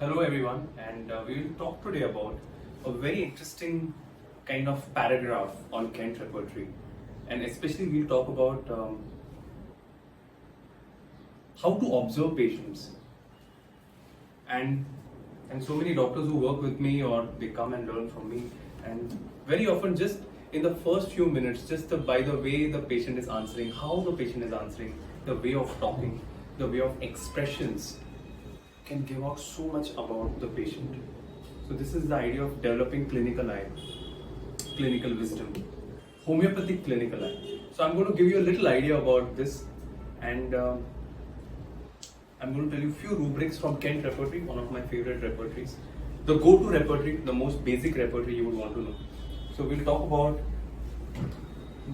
Hello everyone, and we will talk today about a very interesting kind of paragraph on Kent repertory, and especially we'll talk about how to observe patients. And so many doctors who work with me or they come and learn from me, and very often just in the first few minutes, by the way the patient is answering, how the patient is answering, the way of talking, the way of expressions can give out so much about the patient. So this is the idea of developing clinical eye, clinical wisdom, homeopathic clinical eye. So I'm going to give you a little idea about this, and I'm going to tell you a few rubrics from Kent repertory, one of my favorite repertories. The go-to repertory, the most basic repertory you would want to know. So we'll talk about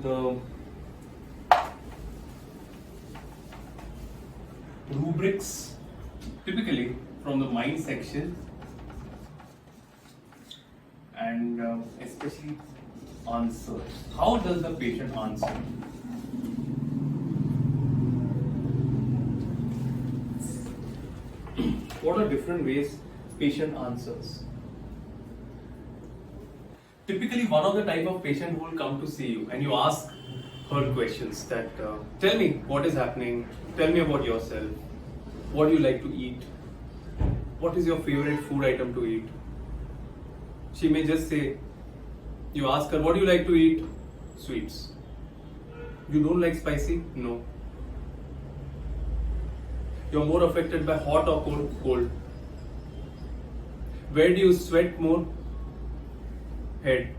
the rubrics typically from the mind section, and especially answers. How does the patient answer? What are different ways patient answers? Typically, one of the type of patient who will come to see you and you ask her questions that tell me what is happening, tell me about yourself, what do you like to eat, what is your favorite food item to eat. She may just say, you ask her, what do you like to eat? Sweets. You don't like spicy? No. You're more affected by hot or cold? Where do you sweat more? Head.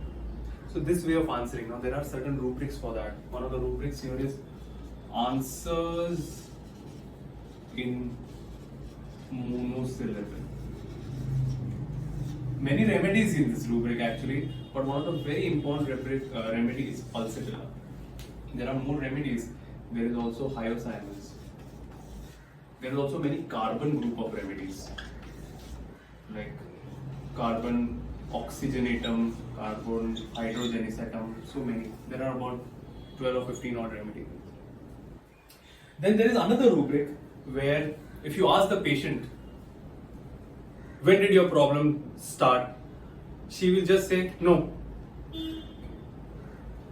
So this way of answering. Now there are certain rubrics for that. One of the rubrics here is answers in monosyllable. Many remedies in this rubric actually, but one of the very important remedies is pulsatilla. There are more remedies. There is also hyoscyamus. There is also many carbon group of remedies, like carbon oxygenatum, carbon hydrogenisatum, so many. There are about 12 or 15 odd remedies. Then there is another rubric where if you ask the patient, when did your problem start? She will just say, no.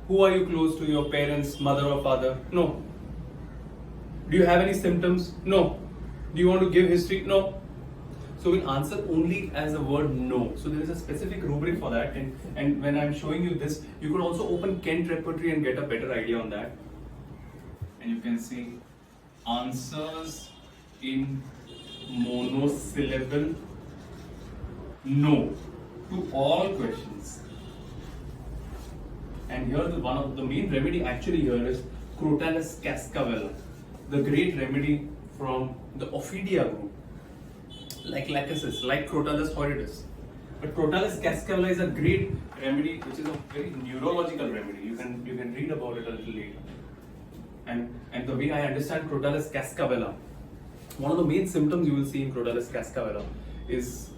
Who are you close to, your parents, mother or father? No. Do you have any symptoms? No. Do you want to give history? No. So we'll answer only as the word no. So there is a specific rubric for that, and when I'm showing you this, you could also open Kent repertory and get a better idea on that. And you can see answers in monosyllable no to all questions. And here one of the main remedy actually here is Crotalus cascavella, the great remedy from the Ophidia group, like lachesis, like Crotalus horridus. But Crotalus cascavella is a great remedy, which is a very neurological remedy. You can read about it a little later. And the way I understand Crotalus cascavella, one of the main symptoms you will see in Crotalus cascavella is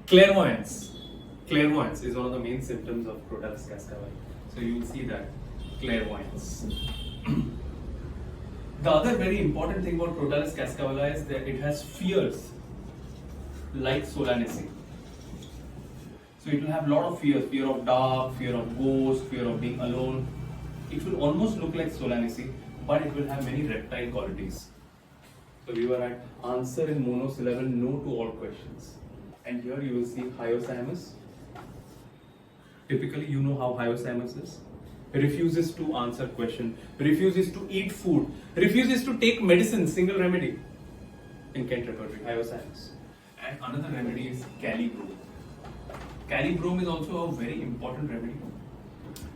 clairvoyance. Clairvoyance is one of the main symptoms of Crotalus cascavella. So you will see that clairvoyance. The other very important thing about Crotalus cascavella is that it has fears like solanacy. So it will have a lot of fears: fear of dark, fear of ghosts, fear of being alone. It will almost look like solanacy, but it will have many reptile qualities. So we were at answer in monosyllable no to all questions. And here you will see hyoscyamus. Typically, you know how hyoscyamus is. Refuses to answer question, refuses to eat food, refuses to take medicine, single remedy in Kent repertory, hyoscyamus. And another remedy is calibrome. Calibrome is also a very important remedy.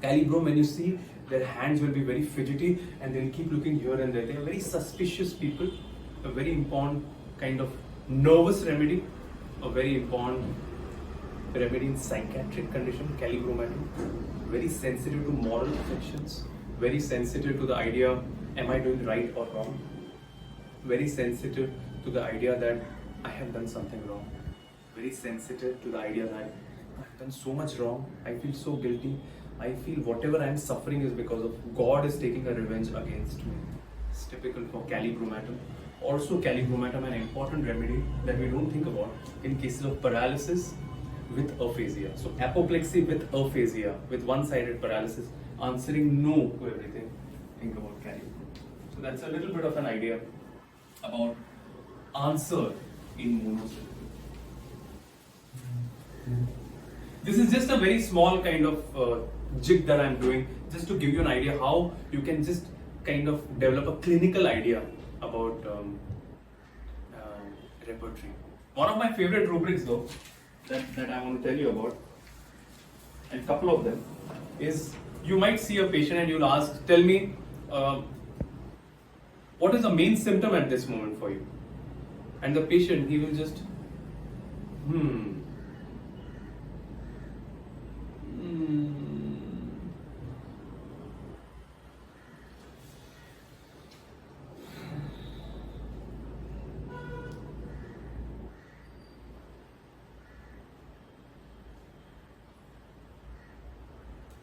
Calibrome, when you see, their hands will be very fidgety and they'll keep looking here and there. They are very suspicious people. A very important kind of nervous remedy, a very important remedy in psychiatric condition, calibromatum. Very sensitive to moral affections, very sensitive to the idea, am I doing right or wrong? Very sensitive to the idea that I have done something wrong. Very sensitive to the idea that I've done so much wrong, I feel so guilty, I feel whatever I am suffering is because of God is taking a revenge against me. It's typical for calichromatum. Also, calichromatum an important remedy that we don't think about in cases of paralysis with aphasia. So, apoplexy with aphasia, with one-sided paralysis, answering no to everything. Think about calichromatum. So, that's a little bit of an idea about answer in monosyllable. This is just a very small kind of jig that I'm doing just to give you an idea how you can just kind of develop a clinical idea about repertory. One of my favorite rubrics though that I want to tell you about, and a couple of them, is you might see a patient and you'll ask, tell me what is the main symptom at this moment for you? And the patient, he will just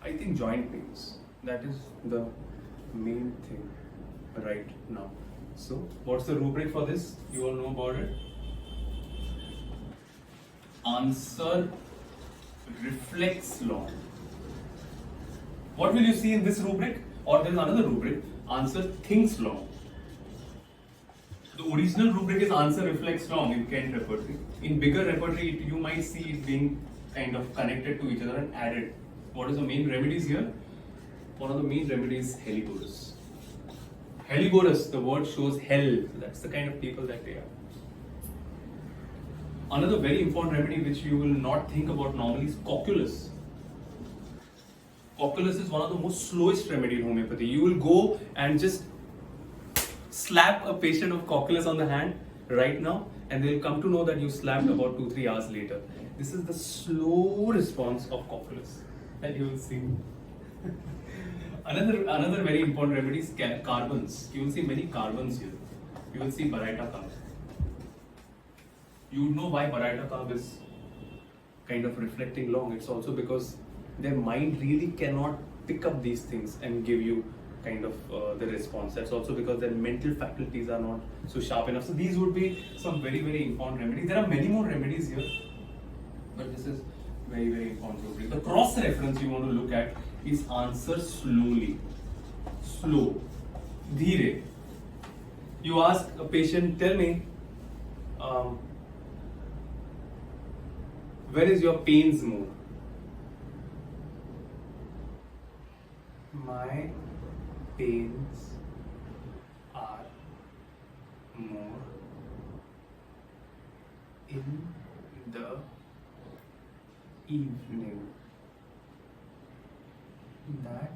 I think joint pains. That is the main thing right now. So, what's the rubric for this? You all know about it. Answer reflex long. What will you see in this rubric? Or there is another rubric, answer thinks long. The original rubric is answer reflex long in Kent repertory. In bigger repertory, you might see it being kind of connected to each other and added. What is the main remedies here? One of the main remedies is Heligoris. Heligoris, the word shows hell. That's the kind of people that they are. Another very important remedy which you will not think about normally is cocculus. Cocculus is one of the most slowest remedy in homeopathy. You will go and just slap a patient of cocculus on the hand right now and they'll come to know that you slapped about 2-3 hours later. This is the slow response of cocculus that you will see. Another very important remedy is carbons. You will see many carbons here. You will see Baraita carb. You would know why Baraita carb is kind of reflecting long. It's also because their mind really cannot pick up these things and give you kind of the response. That's also because their mental faculties are not so sharp enough. So these would be some very, very important remedies. There are many more remedies here, but this is very, very important. The cross reference you want to look at is answer slowly. Slow. Dheere. You ask a patient, tell me, where is your pains more? My pains are more in the evening. That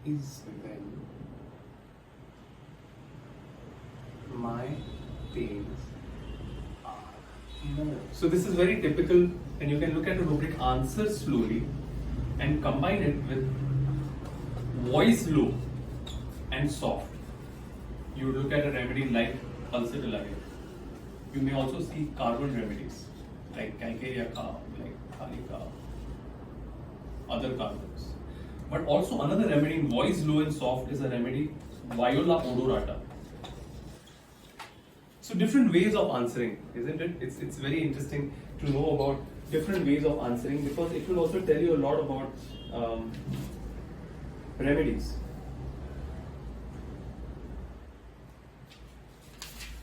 is when my pains are more. So this is very typical, and you can look at the rubric answer slowly and combine it with voice low and soft. You would look at a remedy like pulsatillary. You may also see carbon remedies like calcarea carb, like khali carb, other carbons. But also another remedy in voice low and soft is a remedy Viola odorata. So different ways of answering, isn't it? It's very interesting to know about different ways of answering because it will also tell you a lot about remedies.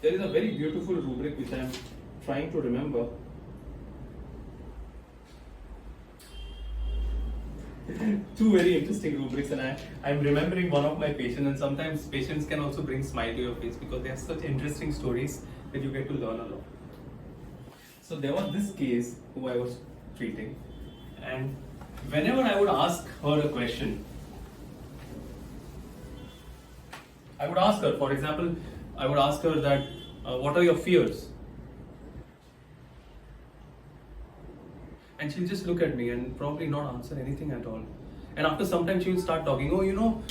There is a very beautiful rubric which I am trying to remember. Two very interesting rubrics, and I'm remembering one of my patients, and sometimes patients can also bring smile to your face because they have such interesting stories that you get to learn a lot. So there was this case who I was treating, and whenever I would ask her a question, I would ask her, for example, I would ask her that, what are your fears? And she'll just look at me and probably not answer anything at all. And after some time, she will start talking. Oh, you know,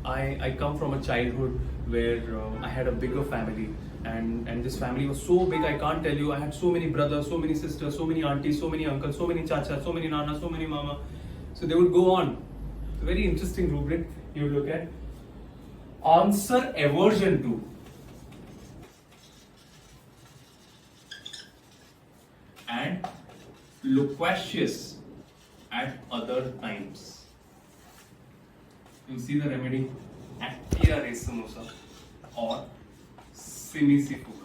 I come from a childhood where I had a bigger family, and this family was so big. I can't tell you. I had so many brothers, so many sisters, so many aunties, so many uncles, so many chachas, so many nanas, so many mama. So they would go on. Very interesting rubric you would look at. answer aversion to, and loquacious at other times. You see the remedy? Actia racemosa or Simicifuga.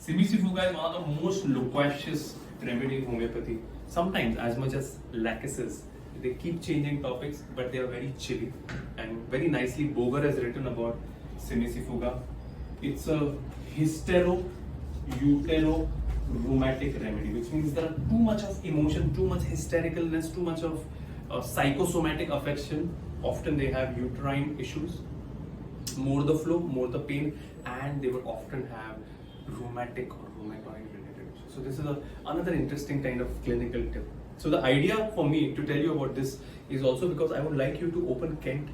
Simicifuga is one of the most loquacious remedy in homeopathy. Sometimes as much as lachesis. They keep changing topics, but they are very chilly. And very nicely, Boger has written about Simicifuga. It's a hystero-utero-rheumatic remedy, which means there are too much of emotion, too much hystericalness, too much of psychosomatic affection. Often they have uterine issues, more the flow, more the pain, and they would often have rheumatic or rheumatoid related issues. So this is another interesting kind of clinical tip. So the idea for me to tell you about this is also because I would like you to open Kent,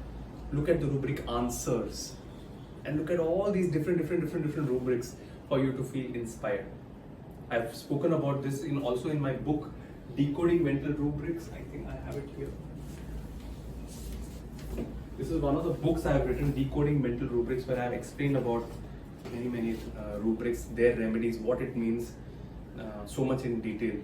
look at the rubric answers, and look at all these different rubrics for you to feel inspired. I've spoken about this also in my book, Decoding Mental Rubrics. I think I have it here. This is one of the books I have written, Decoding Mental Rubrics, where I have explained about many rubrics, their remedies, what it means, so much in detail,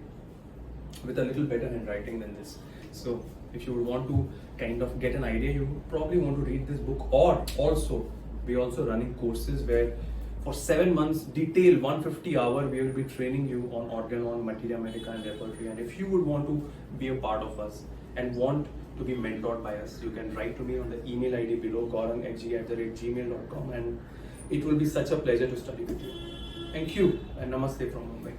with a little better handwriting than this. So if you would want to kind of get an idea, you would probably want to read this book. Or also, we're also running courses where for 7 months, detailed 150 hour, we will be training you on organon, materia medica and repertory. And if you would want to be a part of us and want to be mentored by us, you can write to me on the email ID below, gaurang@gmail.com, and it will be such a pleasure to study with you. Thank you and namaste from Mumbai.